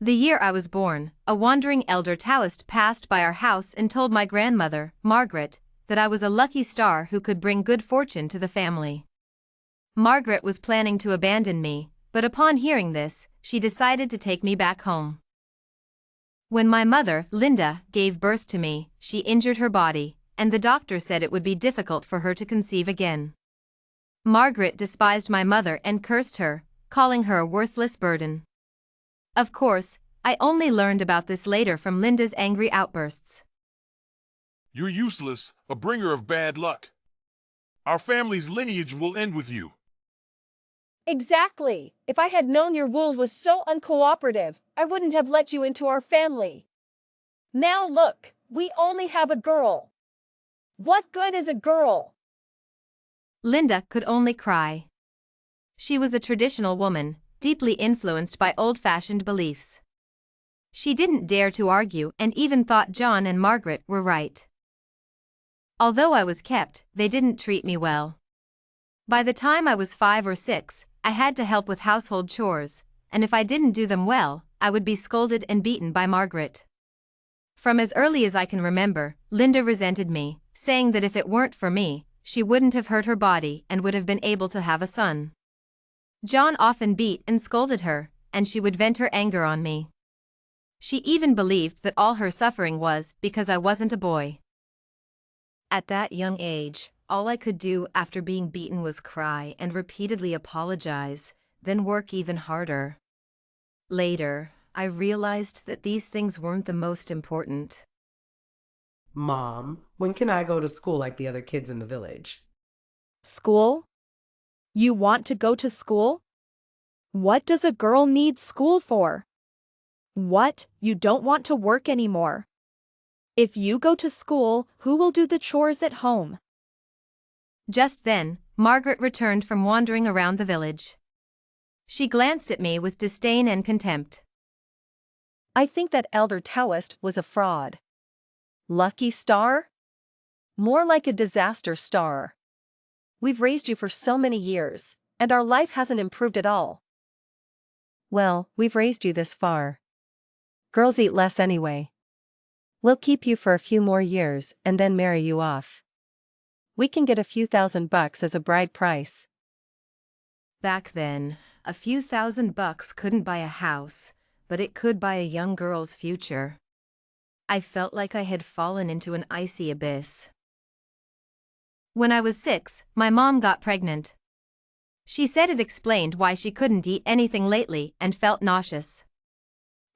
The year I was born, a wandering elder Taoist passed by our house and told my grandmother, Margaret, that I was a lucky star who could bring good fortune to the family. Margaret was planning to abandon me, but upon hearing this, she decided to take me back home. When my mother, Linda, gave birth to me, she injured her body, and the doctor said it would be difficult for her to conceive again. Margaret despised my mother and cursed her, calling her a worthless burden. Of course, I only learned about this later from Linda's angry outbursts. You're useless, a bringer of bad luck. Our family's lineage will end with you. Exactly. If I had known your wound was so uncooperative, I wouldn't have let you into our family. Now look, we only have a girl. What good is a girl? Linda could only cry. She was a traditional woman, deeply influenced by old-fashioned beliefs. She didn't dare to argue and even thought John and Margaret were right. Although I was kept, they didn't treat me well. By the time I was 5 or 6, I had to help with household chores, and if I didn't do them well, I would be scolded and beaten by Margaret. From as early as I can remember, Linda resented me, saying that if it weren't for me, she wouldn't have hurt her body and would have been able to have a son. John often beat and scolded her, and she would vent her anger on me. She even believed that all her suffering was because I wasn't a boy. At that young age, all I could do after being beaten was cry and repeatedly apologize, then work even harder. Later, I realized that these things weren't the most important. Mom, when can I go to school like the other kids in the village? School? You want to go to school? What does a girl need school for? What, you don't want to work anymore? If you go to school, who will do the chores at home? Just then, Margaret returned from wandering around the village. She glanced at me with disdain and contempt. I think that elder Taoist was a fraud. Lucky star? More like a disaster star. We've raised you for so many years, and our life hasn't improved at all. Well, we've raised you this far. Girls eat less anyway. We'll keep you for a few more years and then marry you off. We can get a few $1,000 as a bride price. Back then, a few $1,000 couldn't buy a house, but it could buy a young girl's future. I felt like I had fallen into an icy abyss. When I was 6, my mom got pregnant. She said it explained why she couldn't eat anything lately and felt nauseous.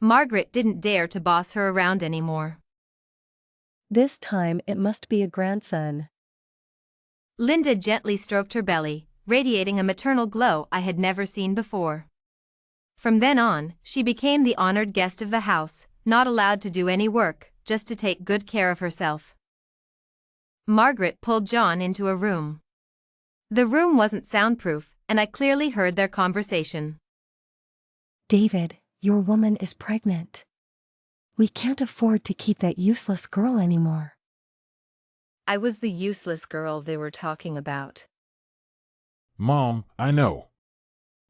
Margaret didn't dare to boss her around anymore. This time it must be a grandson. Linda gently stroked her belly, radiating a maternal glow I had never seen before. From then on, she became the honored guest of the house, not allowed to do any work, just to take good care of herself. Margaret pulled John into a room. The room wasn't soundproof, and I clearly heard their conversation. David, your woman is pregnant. We can't afford to keep that useless girl anymore. I was the useless girl they were talking about. Mom, I know.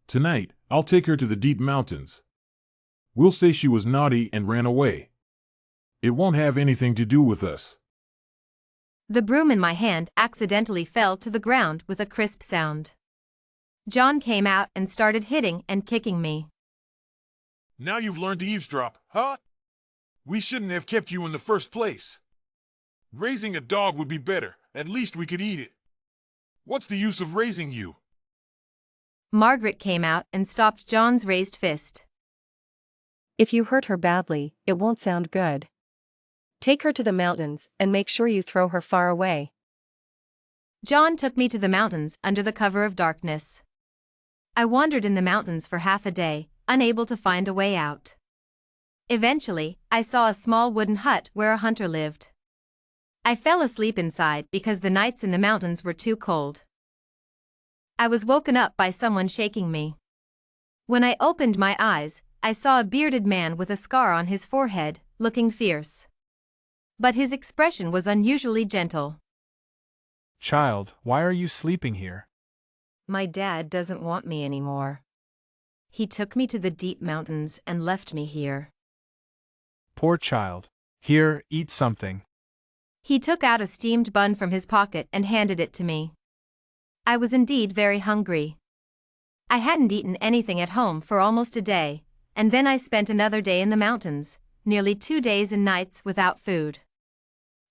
Tonight, I'll take her to the deep mountains. We'll say she was naughty and ran away. It won't have anything to do with us. The broom in my hand accidentally fell to the ground with a crisp sound. John came out and started hitting and kicking me. Now you've learned to eavesdrop, huh? We shouldn't have kept you in the first place. Raising a dog would be better, at least we could eat it. What's the use of raising you? Margaret came out and stopped John's raised fist. If you hurt her badly, it won't sound good. Take her to the mountains and make sure you throw her far away. John took me to the mountains under the cover of darkness. I wandered in the mountains for half a day, unable to find a way out. Eventually, I saw a small wooden hut where a hunter lived. I fell asleep inside because the nights in the mountains were too cold. I was woken up by someone shaking me. When I opened my eyes, I saw a bearded man with a scar on his forehead, looking fierce. But his expression was unusually gentle. Child, why are you sleeping here? My dad doesn't want me anymore. he took me to the deep mountains and left me here. Poor child. Here, eat something. He took out a steamed bun from his pocket and handed it to me. I was indeed very hungry. I hadn't eaten anything at home for almost a day, and then I spent another day in the mountains, nearly 2 days and nights without food.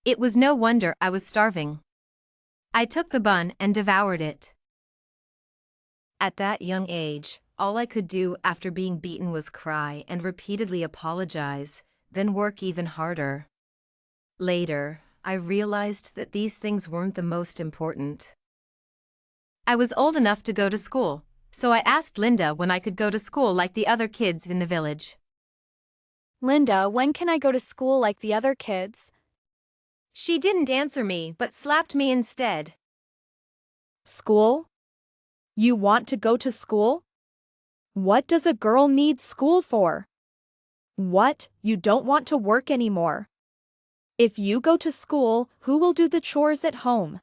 It was no wonder I was starving. I took the bun and devoured it. At that young age, all I could do after being beaten was cry and repeatedly apologize, then work even harder. Later, I realized that these things weren't the most important. I was old enough to go to school, so I asked Linda when I could go to school like the other kids in the village. Linda, when can I go to school like the other kids? She didn't answer me but slapped me instead. School? You want to go to school? What does a girl need school for? What, you don't want to work anymore? If you go to school, who will do the chores at home?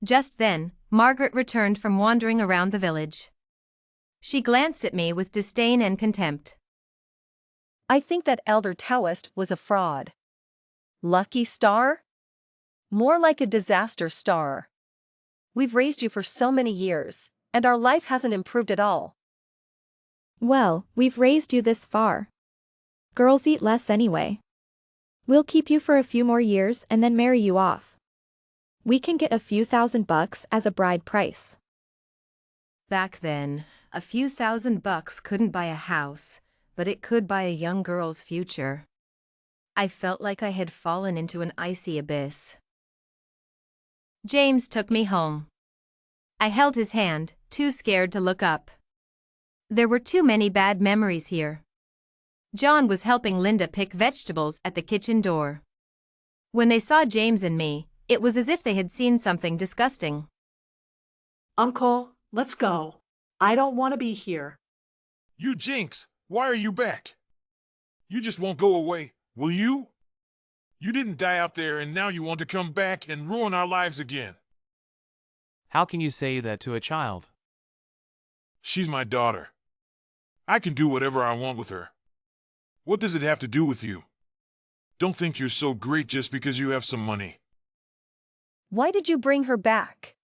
Just then, Margaret returned from wandering around the village. She glanced at me with disdain and contempt. I think that elder Taoist was a fraud. Lucky star? More like a disaster star. We've raised you for so many years, and our life hasn't improved at all. Well, we've raised you this far. Girls eat less anyway. We'll keep you for a few more years and then marry you off. We can get a few $1,000 as a bride price. Back then, a few $1,000 couldn't buy a house, but it could buy a young girl's future. I felt like I had fallen into an icy abyss. James took me home. I held his hand, too scared to look up. There were too many bad memories here. John was helping Linda pick vegetables at the kitchen door. When they saw James and me, it was as if they had seen something disgusting. Uncle, let's go. I don't want to be here. You jinx! Why are you back? You just won't go away, will you? You didn't die out there and now you want to come back and ruin our lives again. How can you say that to a child? She's my daughter. I can do whatever I want with her. What does it have to do with you? Don't think you're so great just because you have some money. Why did you bring her back?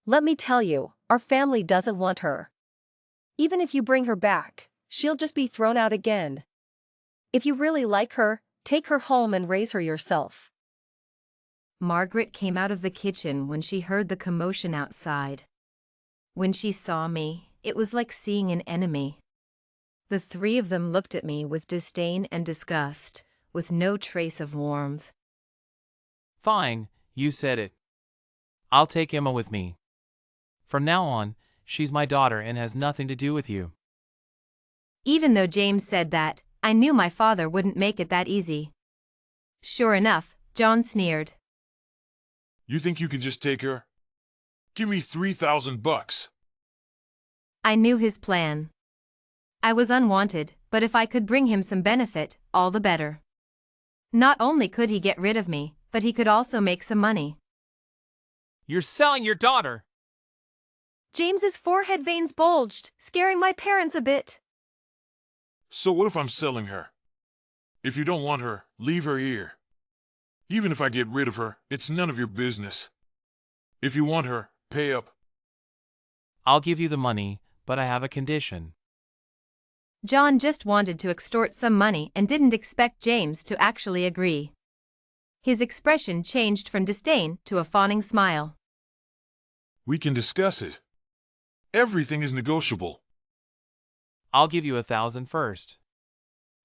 Let me tell you, our family doesn't want her. Even if you bring her back, she'll just be thrown out again. If you really like her, take her home and raise her yourself. Margaret came out of the kitchen when she heard the commotion outside. When she saw me, it was like seeing an enemy. The three of them looked at me with disdain and disgust, with no trace of warmth. Fine, you said it. I'll take Emma with me. From now on, she's my daughter and has nothing to do with you. Even though James said that, I knew my father wouldn't make it that easy. Sure enough, John sneered. You think you can just take her? Give me $3,000. I knew his plan. I was unwanted, but if I could bring him some benefit, all the better. Not only could he get rid of me, but he could also make some money. You're selling your daughter! James's forehead veins bulged, scaring my parents a bit. So what if I'm selling her? If you don't want her, leave her here. Even if I get rid of her, it's none of your business. If you want her, pay up. I'll give you the money, but I have a condition. John just wanted to extort some money and didn't expect James to actually agree. His expression changed from disdain to a fawning smile. We can discuss it. Everything is negotiable. I'll give you 1,000 first.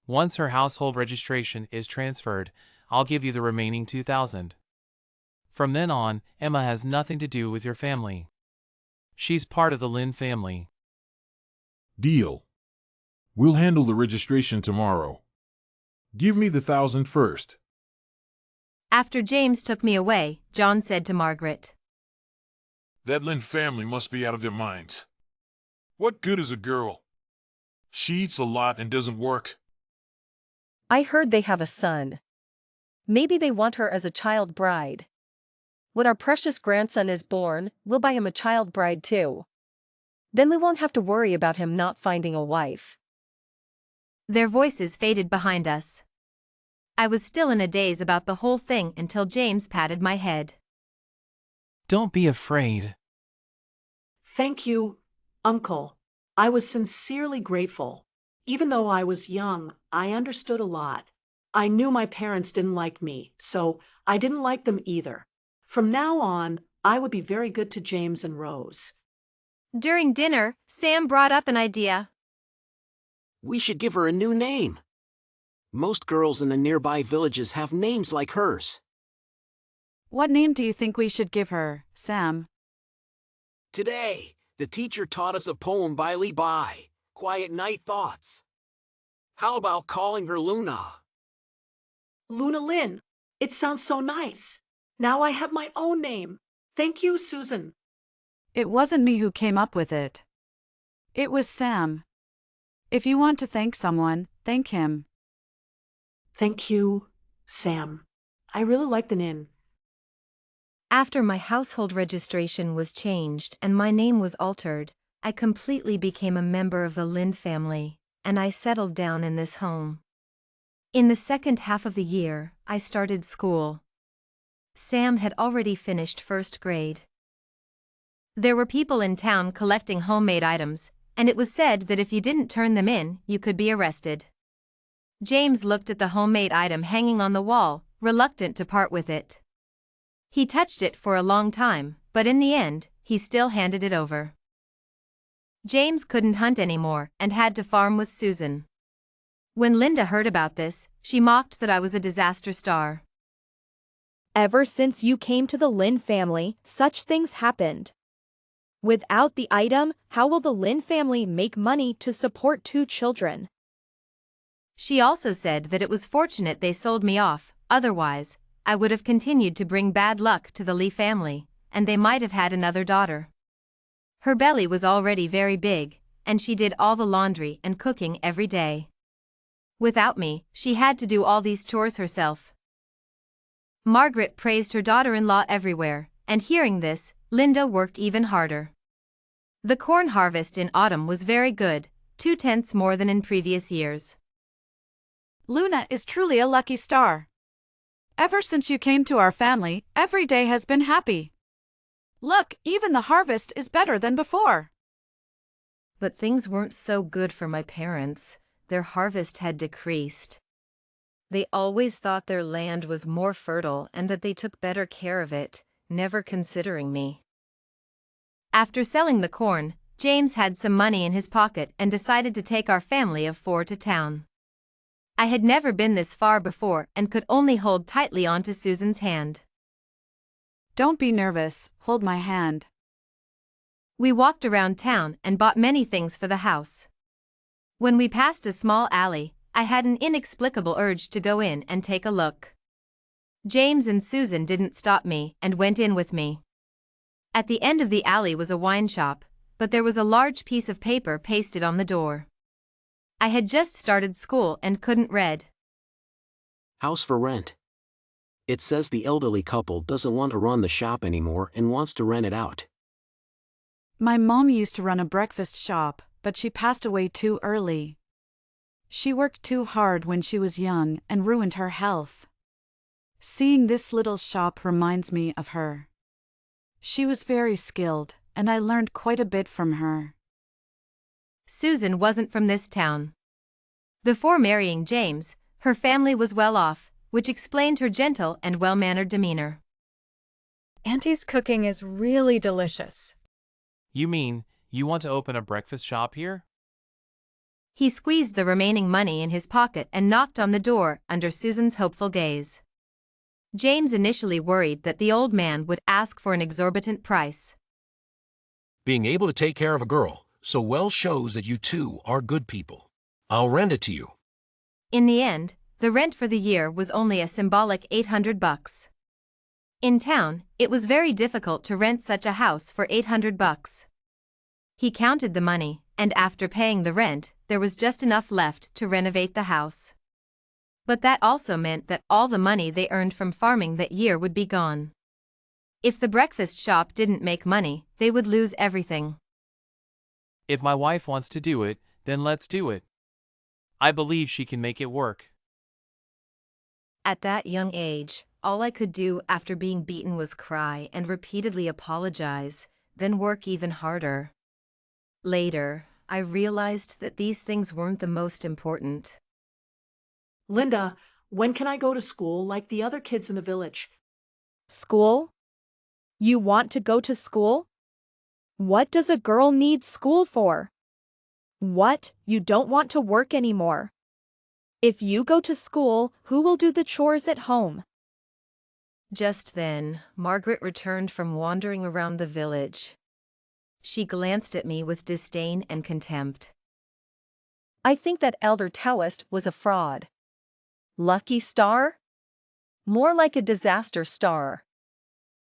Once her household registration is transferred, I'll give you the remaining 2,000. From then on, Emma has nothing to do with your family. She's part of the Lynn family. Deal. We'll handle the registration tomorrow. Give me the 1,000 first. After James took me away, John said to Margaret. That Lynn family must be out of their minds. What good is a girl? She eats a lot and doesn't work. I heard they have a son. Maybe they want her as a child bride. When our precious grandson is born, we'll buy him a child bride too. Then we won't have to worry about him not finding a wife. Their voices faded behind us. I was still in a daze about the whole thing until James patted my head. Don't be afraid. Thank you, Uncle. I was sincerely grateful. Even though I was young, I understood a lot. I knew my parents didn't like me, so I didn't like them either. From now on, I would be very good to James and Rose. During dinner, Sam brought up an idea. We should give her a new name. Most girls in the nearby villages have names like hers. What name do you think we should give her, Sam? Today, the teacher taught us a poem by Li Bai, Quiet Night Thoughts. How about calling her Luna? Luna Lynn. It sounds so nice. Now I have my own name. Thank you, Susan. It wasn't me who came up with it. It was Sam. If you want to thank someone, thank him. Thank you, Sam. I really like the name. After my household registration was changed and my name was altered, I completely became a member of the Lind family, and I settled down in this home. In the second half of the year, I started school. Sam had already finished first grade. There were people in town collecting homemade items, and it was said that if you didn't turn them in, you could be arrested. James looked at the homemade item hanging on the wall, reluctant to part with it. He touched it for a long time, but in the end, he still handed it over. James couldn't hunt anymore and had to farm with Susan. When Linda heard about this, she mocked that I was a disaster star. Ever since you came to the Lin family, such things happened. Without the item, how will the Lin family make money to support 2 children? She also said that it was fortunate they sold me off, otherwise, I would have continued to bring bad luck to the Lee family, and they might have had another daughter. Her belly was already very big, and she did all the laundry and cooking every day. Without me, she had to do all these chores herself. Margaret praised her daughter-in-law everywhere, and hearing this, Linda worked even harder. The corn harvest in autumn was very good, 2/10 more than in previous years. Luna is truly a lucky star. Ever since you came to our family, every day has been happy. Look, even the harvest is better than before. But things weren't so good for my parents. Their harvest had decreased. They always thought their land was more fertile and that they took better care of it, never considering me. After selling the corn, James had some money in his pocket and decided to take our family of 4 to town. I had never been this far before and could only hold tightly onto Susan's hand. Don't be nervous, hold my hand. We walked around town and bought many things for the house. When we passed a small alley, I had an inexplicable urge to go in and take a look. James and Susan didn't stop me and went in with me. At the end of the alley was a wine shop, but there was a large piece of paper pasted on the door. I had just started school and couldn't read. House for rent. It says the elderly couple doesn't want to run the shop anymore and wants to rent it out. My mom used to run a breakfast shop, but she passed away too early. She worked too hard when she was young and ruined her health. Seeing this little shop reminds me of her. She was very skilled, and I learned quite a bit from her. Susan wasn't from this town. Before marrying James, her family was well off, which explained her gentle and well-mannered demeanor. Auntie's cooking is really delicious. You mean, you want to open a breakfast shop here? He squeezed the remaining money in his pocket and knocked on the door under Susan's hopeful gaze. James initially worried that the old man would ask for an exorbitant price. Being able to take care of a girl so well shows that you two are good people. I'll rent it to you. In the end, the rent for the year was only a symbolic $800. In town, it was very difficult to rent such a house for $800. He counted the money, and after paying the rent, there was just enough left to renovate the house. But that also meant that all the money they earned from farming that year would be gone. If the breakfast shop didn't make money, they would lose everything. If my wife wants to do it, then let's do it. I believe she can make it work. At that young age, all I could do after being beaten was cry and repeatedly apologize, then work even harder. Later, I realized that these things weren't the most important. Linda, when can I go to school like the other kids in the village? School? You want to go to school? What does a girl need school for? What, you don't want to work anymore? If you go to school, who will do the chores at home? Just then, Margaret returned from wandering around the village. She glanced at me with disdain and contempt. I think that elder Taoist was a fraud. Lucky star? More like a disaster star.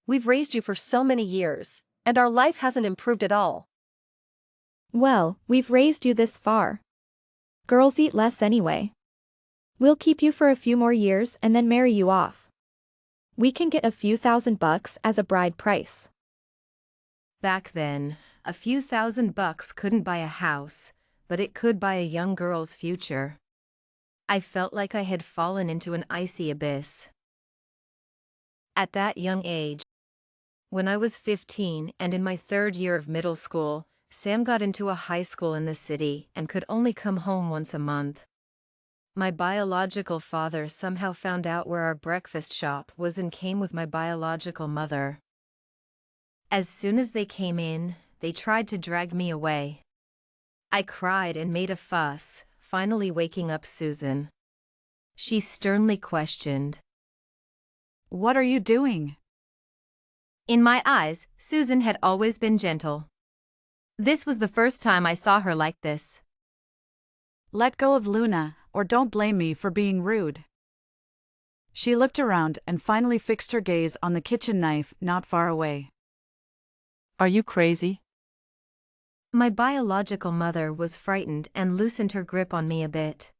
We've raised you for so many years, and our life hasn't improved at all. Well, we've raised you this far. Girls eat less anyway. We'll keep you for a few more years and then marry you off. We can get a few $1,000 as a bride price. Back then, a few $1,000 couldn't buy a house, but it could buy a young girl's future. I felt like I had fallen into an icy abyss. At that young age, when I was 15 and in my 3rd year of middle school, Sam got into a high school in the city and could only come home once a month. My biological father somehow found out where our breakfast shop was and came with my biological mother. As soon as they came in, they tried to drag me away. I cried and made a fuss, finally waking up Susan. She sternly questioned, "What are you doing?" In my eyes, Susan had always been gentle. This was the first time I saw her like this. "Let go of Luna, or don't blame me for being rude." She looked around and finally fixed her gaze on the kitchen knife not far away. "Are you crazy?" My biological mother was frightened and loosened her grip on me a bit.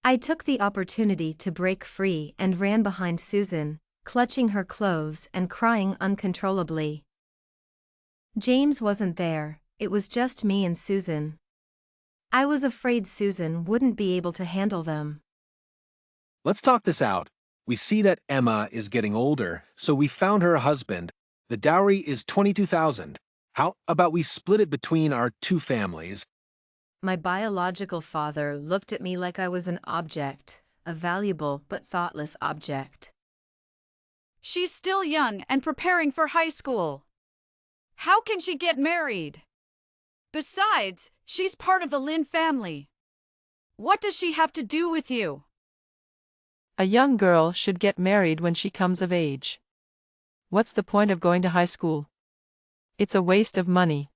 I took the opportunity to break free and ran behind Susan, clutching her clothes and crying uncontrollably. James wasn't there, it was just me and Susan. I was afraid Susan wouldn't be able to handle them. Let's talk this out. We see that Emma is getting older, so we found her a husband. The dowry is $22,000. How about we split it between our 2 families? My biological father looked at me like I was an object, a valuable but thoughtless object. "She's still young and preparing for high school. How can she get married? Besides, she's part of the Lin family. What does she have to do with you?" A young girl should get married when she comes of age. What's the point of going to high school? It's a waste of money.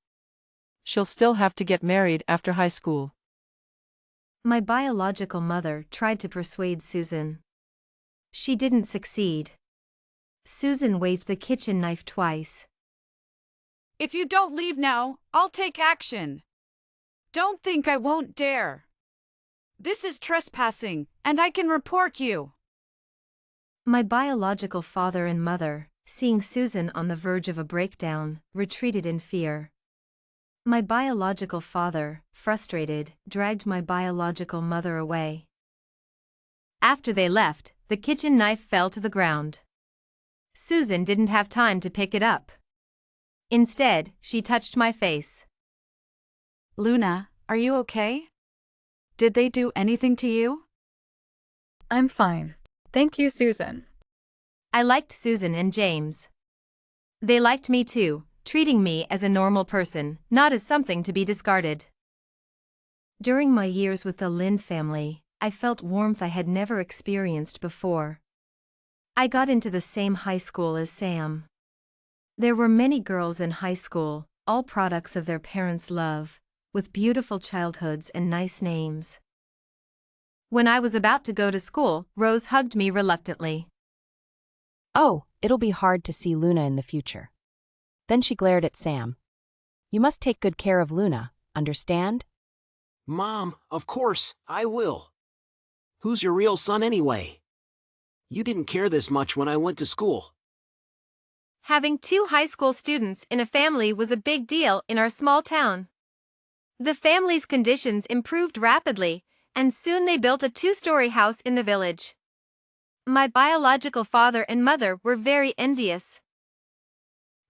She'll still have to get married after high school. My biological mother tried to persuade Susan. She didn't succeed. Susan waved the kitchen knife twice. "If you don't leave now, I'll take action. Don't think I won't dare. This is trespassing, and I can report you." My biological father and mother, seeing Susan on the verge of a breakdown, retreated in fear. My biological father, frustrated, dragged my biological mother away. After they left, the kitchen knife fell to the ground. Susan didn't have time to pick it up. Instead, she touched my face. "Luna, are you okay? Did they do anything to you?" I'm fine. Thank you, Susan. I liked Susan and James. They liked me too, treating me as a normal person, not as something to be discarded. During my years with the Lin family, I felt warmth I had never experienced before. I got into the same high school as Sam. There were many girls in high school, all products of their parents' love, with beautiful childhoods and nice names. When I was about to go to school, Rose hugged me reluctantly. "Oh, it'll be hard to see Luna in the future." Then she glared at Sam. "You must take good care of Luna, understand?" Mom, of course, I will. Who's your real son anyway? You didn't care this much when I went to school. Having 2 high school students in a family was a big deal in our small town. The family's conditions improved rapidly, and soon they built a two-story house in the village. My biological father and mother were very envious.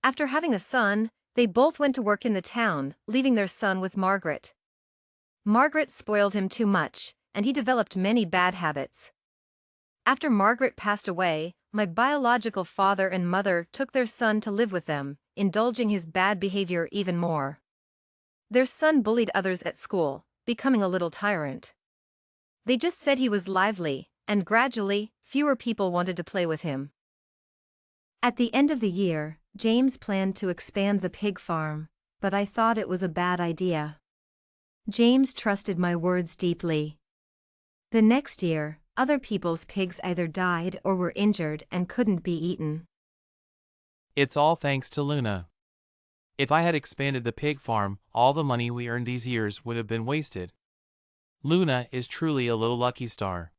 After having a son, they both went to work in the town, leaving their son with Margaret. Margaret spoiled him too much, and he developed many bad habits. After Margaret passed away, my biological father and mother took their son to live with them, indulging his bad behavior even more. Their son bullied others at school, becoming a little tyrant. They just said he was lively, and gradually, fewer people wanted to play with him. At the end of the year, James planned to expand the pig farm, but I thought it was a bad idea. James trusted my words deeply. The next year, other people's pigs either died or were injured and couldn't be eaten. It's all thanks to Luna. If I had expanded the pig farm, all the money we earned these years would have been wasted. Luna is truly a little lucky star.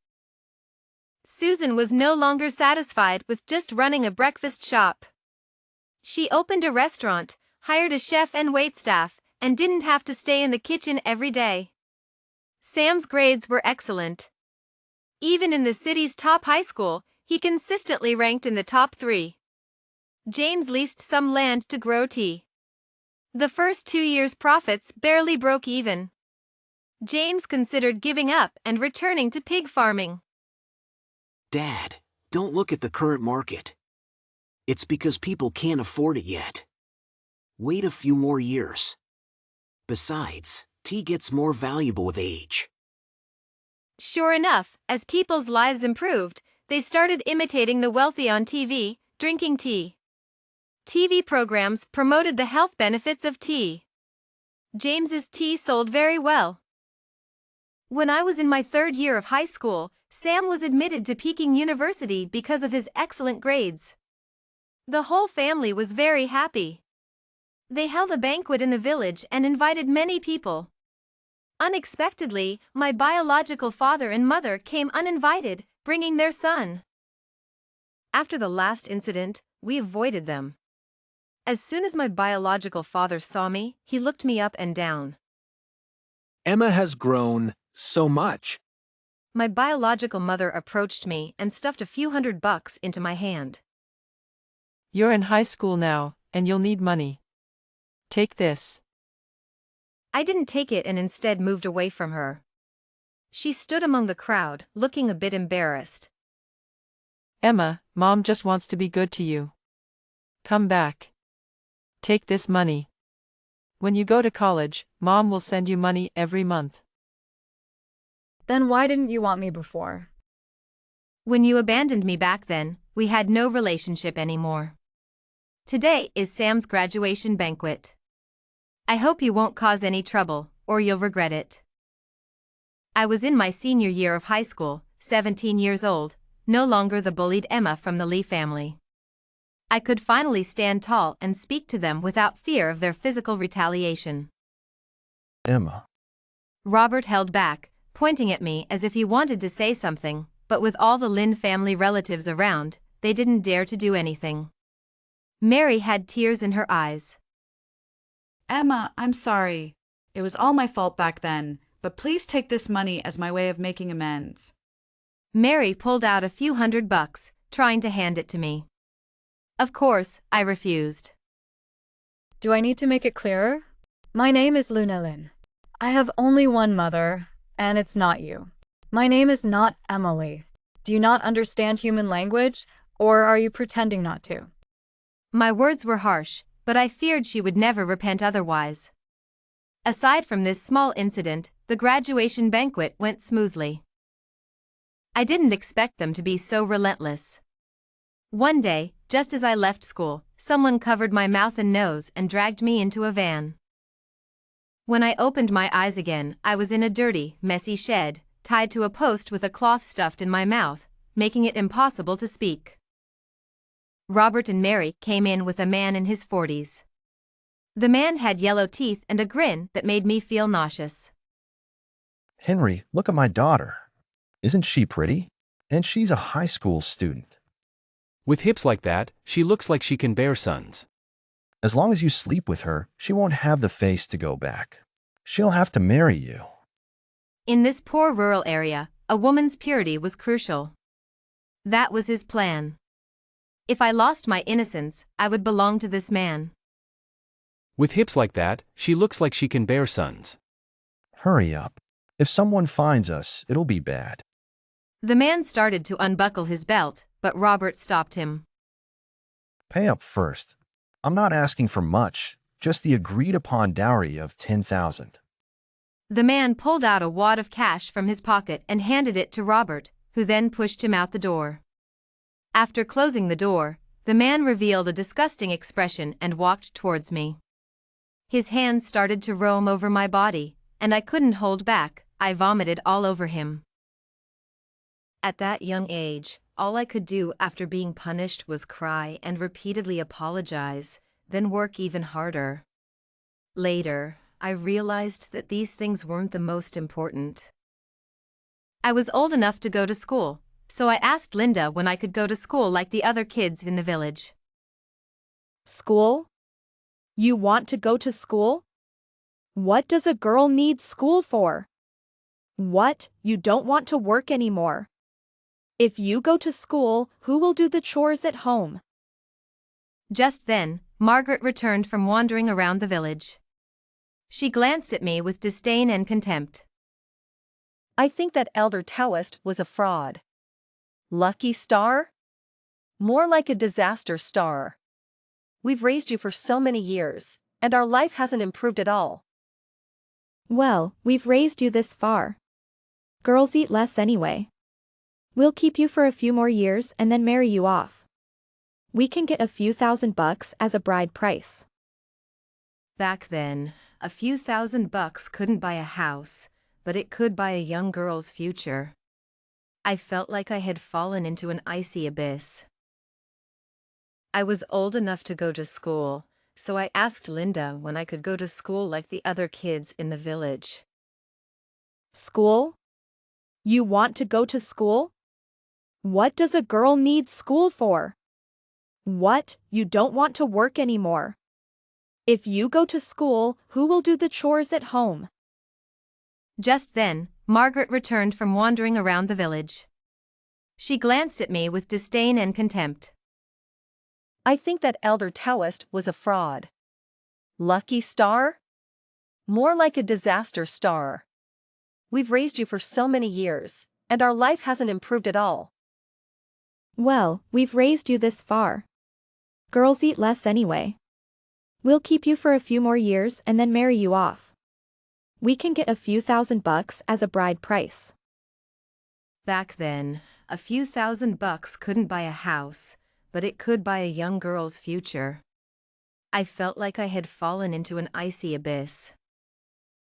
Susan was no longer satisfied with just running a breakfast shop. She opened a restaurant, hired a chef and waitstaff, and didn't have to stay in the kitchen every day. Sam's grades were excellent. Even in the city's top high school, he consistently ranked in the top 3. James leased some land to grow tea. The first 2 years' profits barely broke even. James considered giving up and returning to pig farming. Dad, don't look at the current market. It's because people can't afford it yet. Wait a few more years. Besides, tea gets more valuable with age. Sure enough, as people's lives improved, they started imitating the wealthy on TV, drinking tea. TV programs promoted the health benefits of tea. James's tea sold very well. When I was in my 3rd year of high school, Sam was admitted to Peking University because of his excellent grades. The whole family was very happy. They held a banquet in the village and invited many people. Unexpectedly, my biological father and mother came uninvited, bringing their son. After the last incident, we avoided them. As soon as my biological father saw me, he looked me up and down. Emma has grown so much. My biological mother approached me and stuffed a few $100 into my hand. You're in high school now, and you'll need money. Take this. I didn't take it and instead moved away from her. She stood among the crowd, looking a bit embarrassed. Emma, Mom just wants to be good to you. Come back. Take this money. When you go to college, Mom will send you money every month. Then why didn't you want me before? When you abandoned me back then, we had no relationship anymore. Today is Sam's graduation banquet. I hope you won't cause any trouble, or you'll regret it. I was in my senior year of high school, 17 years old, no longer the bullied Emma from the Lee family. I could finally stand tall and speak to them without fear of their physical retaliation. Emma. Robert held back, pointing at me as if he wanted to say something, but with all the Lynn family relatives around, they didn't dare to do anything. Mary had tears in her eyes. Emma, I'm sorry. It was all my fault back then, but please take this money as my way of making amends. Mary pulled out a few $100, trying to hand it to me. Of course, I refused. Do I need to make it clearer? My name is Luna Lynn. I have only one mother, and it's not you. My name is not Emily. Do you not understand human language, or are you pretending not to? My words were harsh, but I feared she would never repent otherwise. Aside from this small incident, the graduation banquet went smoothly. I didn't expect them to be so relentless. One day, just as I left school, someone covered my mouth and nose and dragged me into a van. When I opened my eyes again, I was in a dirty, messy shed, tied to a post with a cloth stuffed in my mouth, making it impossible to speak. Robert and Mary came in with a man in his 40s. The man had yellow teeth and a grin that made me feel nauseous. Henry, look at my daughter. Isn't she pretty? And she's a high school student. With hips like that, she looks like she can bear sons. As long as you sleep with her, she won't have the face to go back. She'll have to marry you. In this poor rural area, a woman's purity was crucial. That was his plan. If I lost my innocence, I would belong to this man. With hips like that, she looks like she can bear sons. Hurry up. If someone finds us, it'll be bad. The man started to unbuckle his belt, but Robert stopped him. Pay up first. I'm not asking for much, just the agreed-upon dowry of 10,000. The man pulled out a wad of cash from his pocket and handed it to Robert, who then pushed him out the door. After closing the door, the man revealed a disgusting expression and walked towards me. His hands started to roam over my body, and I couldn't hold back. I vomited all over him. At that young age, all I could do after being punished was cry and repeatedly apologize, then work even harder. Later, I realized that these things weren't the most important. I was old enough to go to school, so I asked Linda when I could go to school like the other kids in the village. School? You want to go to school? What does a girl need school for? What, you don't want to work anymore? If you go to school, who will do the chores at home? Just then, Margaret returned from wandering around the village. She glanced at me with disdain and contempt. I think that Elder Taoist was a fraud. Lucky star? More like a disaster star. We've raised you for so many years, and our life hasn't improved at all. Well, we've raised you this far. Girls eat less anyway. We'll keep you for a few more years and then marry you off. We can get a few $1,000 as a bride price. Back then, a few $1,000 couldn't buy a house, but it could buy a young girl's future. I felt like I had fallen into an icy abyss. I was old enough to go to school, so I asked Linda when I could go to school like the other kids in the village. School? You want to go to school? What does a girl need school for? What, you don't want to work anymore? If you go to school, who will do the chores at home? Just then, Margaret returned from wandering around the village. She glanced at me with disdain and contempt. I think that Elder Taoist was a fraud. Lucky star? More like a disaster star. We've raised you for so many years, and our life hasn't improved at all. Well, we've raised you this far. Girls eat less anyway. We'll keep you for a few more years and then marry you off. We can get a few $1,000 as a bride price. Back then, a few $1,000 couldn't buy a house, but it could buy a young girl's future. I felt like I had fallen into an icy abyss.